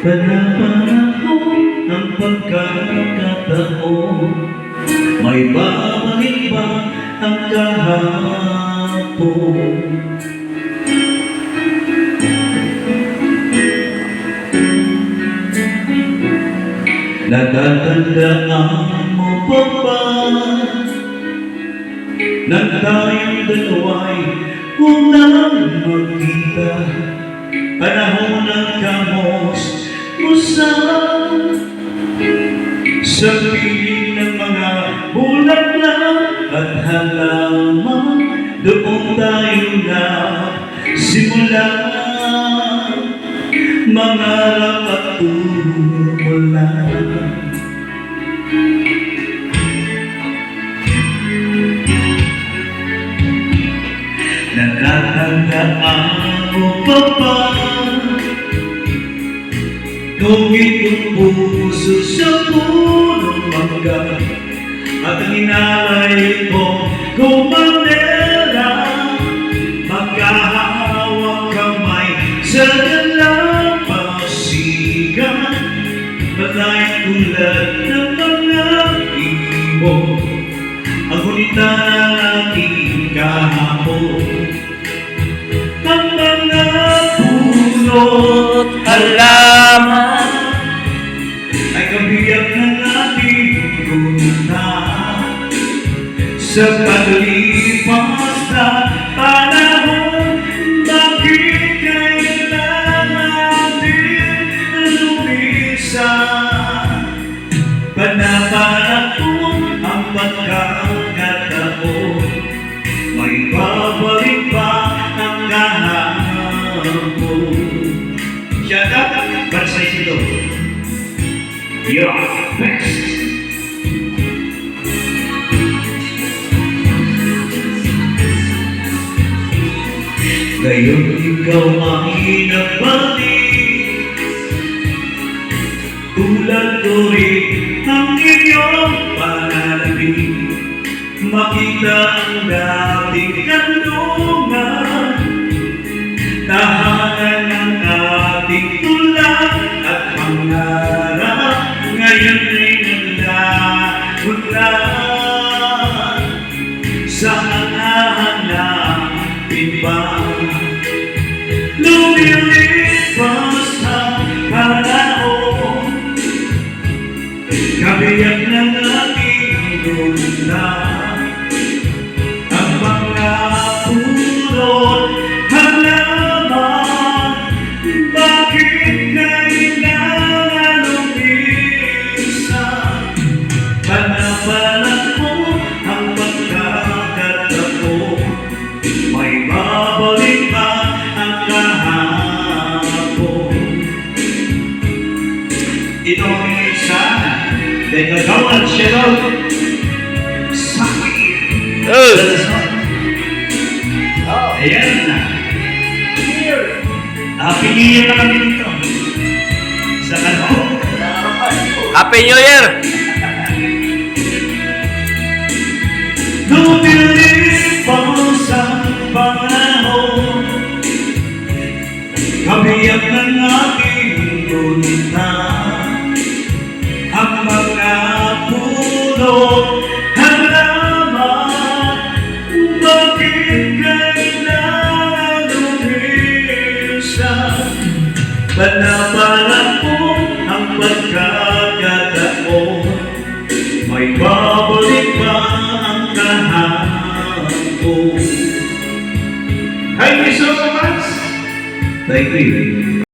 Panapanahon ang pagkakataon, may babalik ba ang kahapon? Natatandaan mo pa ba nang tayong dalawa'y unang magkita? Panahon ng kamusta sa piling ng mga bulaklak at halaman. Doon tayo na simula mangarap at tumula. Natatandaan mo pa ba nung itong puso sa punong mangga at ang inalay mo kumandela, magkahawak kamay sa dalampasigan, matay tulad ng mga ibon ang gunita ng ating kahapon. Ang mga puno't halaman ay kabiyak ng ating gunita sa paglipas na panahon. Bakit kailangan natin lumisan? Panapanahon ang pagkakataon, may babalik pa ang kahapon. Shut up! Bansay silo. You're best. Ngayon ikaw ay nagbalik, tulad ko rin ang iyong pananabik. Makita ang dating kanlungan, tahanan ng ating tulad at pangarap. Ngayon ay naglagot na, saan hahanapin ba? Lumilipas ang panahon, kabiyak ng ating gunita, ang mga puno't halaman. Bakit kailangan lumisan? Panapanahon ang pagkakataon, may babalik pa ang kahapon. Ito ang isa na nagawal siya daw sa akin. Ayan na. Happy New Year na kami dito sa kanto. Happy New Year! Lumilipas ang panahon, kabiyak ng ating gunita, ang mga puno't halaman. Bakit kailangan lumisan? Panapanahon ang pagkakataon, may babalik pa ang kahapon. Thank you so much. Thank you.